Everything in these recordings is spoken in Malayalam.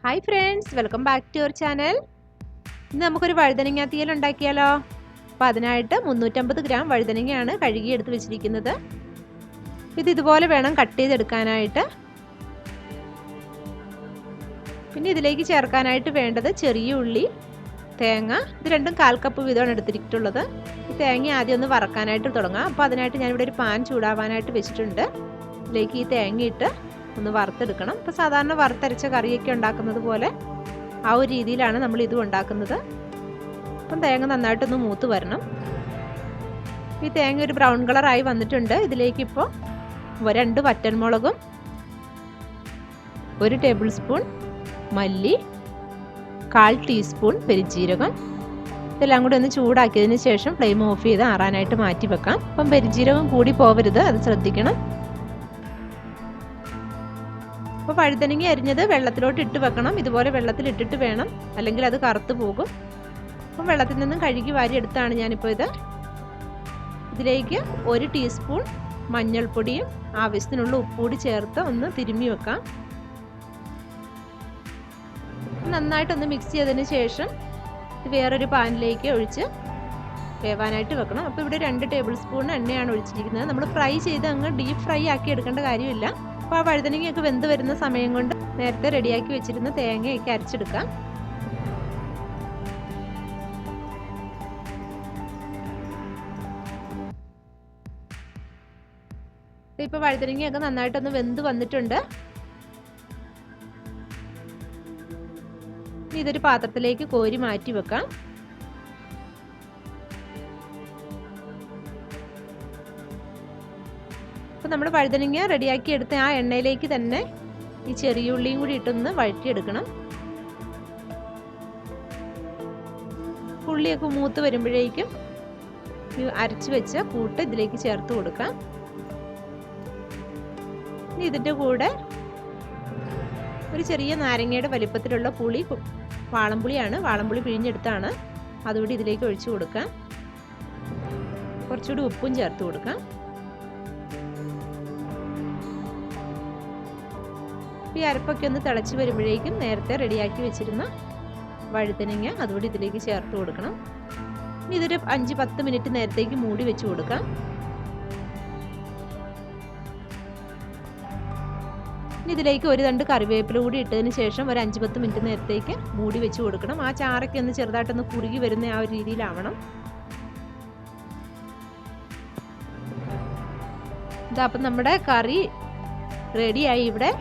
Hi friends, welcome back to your channel. ഇന്ന് നമുക്കൊരു വഴുതനങ്ങ തീയൽ ഉണ്ടാക്കിയാലോ? അപ്പോൾ അതിനായിട്ട് 350 ഗ്രാം വഴുതനങ്ങയാണ് കഴുകിയെടുത്ത് വെച്ചിരിക്കുന്നത്. ഇത് ഇതുപോലെ വേണം കട്ട് ചെയ്തെടുക്കാനായിട്ട്. പിന്നെ ഇതിലേക്ക് ചേർക്കാനായിട്ട് വേണ്ടത് ചെറിയ ഉള്ളി, തേങ്ങ. ഇത് രണ്ടും 1/4 കപ്പ് വീതമാണ് എടുത്തിട്ടുള്ളത്. ഈ തേങ്ങ ആദ്യം ഒന്ന് വറക്കാനായിട്ട് തുടങ്ങാം. അപ്പോൾ അതിനായിട്ട് ഞാനിവിടെ ഒരു പാൻ ചൂടാവാനായിട്ട് വെച്ചിട്ടുണ്ട്. ഇതിലേക്ക് ഈ തേങ്ങ ഇട്ട് ഒന്ന് വറുത്തെടുക്കണം. ഇപ്പോൾ സാധാരണ വറുത്തരച്ച കറിയൊക്കെ ഉണ്ടാക്കുന്നത് പോലെ ആ ഒരു രീതിയിലാണ് നമ്മൾ ഇതും ഉണ്ടാക്കുന്നത്. അപ്പം തേങ്ങ നന്നായിട്ടൊന്ന് മൂത്ത് വരണം. ഈ തേങ്ങ ഒരു ബ്രൗൺ കളറായി വന്നിട്ടുണ്ട്. ഇതിലേക്ക് ഇപ്പോൾ 2 വറ്റൽമുളകും 1 ടേബിൾ സ്പൂൺ മല്ലി, 1/4 ടീസ്പൂൺ പെരിഞ്ജീരകം ഇതെല്ലാം കൂടി ഒന്ന് ചൂടാക്കിയതിന് ശേഷം ഫ്ലെയിം ഓഫ് ചെയ്ത് ആറാനായിട്ട് മാറ്റി വെക്കാം. അപ്പം പെരിഞ്ജീരകം കൂടി പോവരുത്, അത് ശ്രദ്ധിക്കണം. അപ്പോൾ വഴുതനങ്ങ അരിഞ്ഞത് വെള്ളത്തിലോട്ട് ഇട്ട് വെക്കണം. ഇതുപോലെ വെള്ളത്തിൽ ഇട്ടിട്ട് വേണം, അല്ലെങ്കിൽ അത് കറുത്ത് പോകും. അപ്പം വെള്ളത്തിൽ നിന്നും കഴുകി വാരിയെടുത്താണ് ഞാനിപ്പോൾ ഇത്. ഇതിലേക്ക് 1 ടീസ്പൂൺ മഞ്ഞൾപ്പൊടിയും ആവശ്യത്തിനുള്ള ഉപ്പുകൂടി ചേർത്ത് ഒന്ന് തിരുമ്മി വെക്കാം. നന്നായിട്ടൊന്ന് മിക്സ് ചെയ്തതിന് ശേഷം ഇത് വേറൊരു പാനിലേക്ക് ഒഴിച്ച് വേവാനായിട്ട് വെക്കണം. അപ്പോൾ ഇവിടെ 2 ടേബിൾ സ്പൂൺ എണ്ണയാണ് ഒഴിച്ചിരിക്കുന്നത്. നമ്മൾ ഫ്രൈ ചെയ്ത് അങ്ങ് ഡീപ്പ് ഫ്രൈ ആക്കി എടുക്കേണ്ട കാര്യമില്ല. അപ്പോൾ ആ വഴുതനങ്ങയൊക്കെ വെന്ത് വരുന്ന സമയം കൊണ്ട് നേരത്തെ റെഡിയാക്കി വെച്ചിരുന്ന തേങ്ങയൊക്കെ അരച്ചെടുക്കാം. ഇപ്പോൾ വഴുതനങ്ങയൊക്കെ നന്നായിട്ടൊന്ന് വെന്ത് വന്നിട്ടുണ്ട്. ഇതൊരു പാത്രത്തിലേക്ക് കോരി മാറ്റി വെക്കാം. അപ്പോൾ നമ്മൾ വഴുതനങ്ങ റെഡിയാക്കി എടുത്ത ആ എണ്ണയിലേക്ക് തന്നെ ഈ ചെറിയ ഉള്ളിയും കൂടി ഇട്ടൊന്ന് വഴറ്റിയെടുക്കണം. ഉള്ളിയൊക്കെ മൂത്ത് വരുമ്പോഴേക്കും അരച്ച് വെച്ച കൂട്ട് ഇതിലേക്ക് ചേർത്ത് കൊടുക്കാം. ഇനി ഇതിൻ്റെ കൂടെ ഒരു ചെറിയ നാരങ്ങയുടെ വലിപ്പത്തിലുള്ള പുളി, വാളംപുളിയാണ്, വാളംപുളി പിഴിഞ്ഞെടുത്താണ്, അതുകൂടി ഇതിലേക്ക് ഒഴിച്ചു കൊടുക്കാം. കുറച്ചുകൂടി ഉപ്പും ചേർത്ത് കൊടുക്കാം. ഈ അരപ്പൊക്കെ ഒന്ന് തിളച്ച് വരുമ്പോഴേക്കും നേരത്തെ റെഡിയാക്കി വെച്ചിരുന്ന വഴുതനങ്ങ അതുകൂടി ഇതിലേക്ക് ചേർത്ത് കൊടുക്കണം. ഇനി ഇതൊരു 5-10 മിനിറ്റ് നേരത്തേക്ക് മൂടി വെച്ച് കൊടുക്കാം. ഇനി ഇതിലേക്ക് 1 തണ്ട് കറിവേപ്പില കൂടി ഇട്ടതിന് ശേഷം ഒരു 5-10 മിനിറ്റ് നേരത്തേക്ക് മൂടി വെച്ച് കൊടുക്കണം. ആ ചാറൊക്കെ ഒന്ന് ചെറുതായിട്ടൊന്ന് കുറുകി വരുന്ന ആ ഒരു രീതിയിലാവണം. ഇതാ അപ്പം നമ്മുടെ കറി റെഡിയായി. ഇവിടെ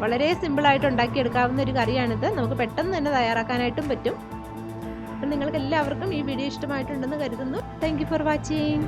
വളരെ സിമ്പിളായിട്ട് ഉണ്ടാക്കിയെടുക്കാവുന്ന ഒരു കറിയാണിത്. നമുക്ക് പെട്ടെന്ന് തന്നെ തയ്യാറാക്കാനായിട്ടും പറ്റും. അപ്പം നിങ്ങൾക്ക് എല്ലാവർക്കും ഈ വീഡിയോ ഇഷ്ടമായിട്ടുണ്ടെന്ന് കരുതുന്നു. Thank you for watching.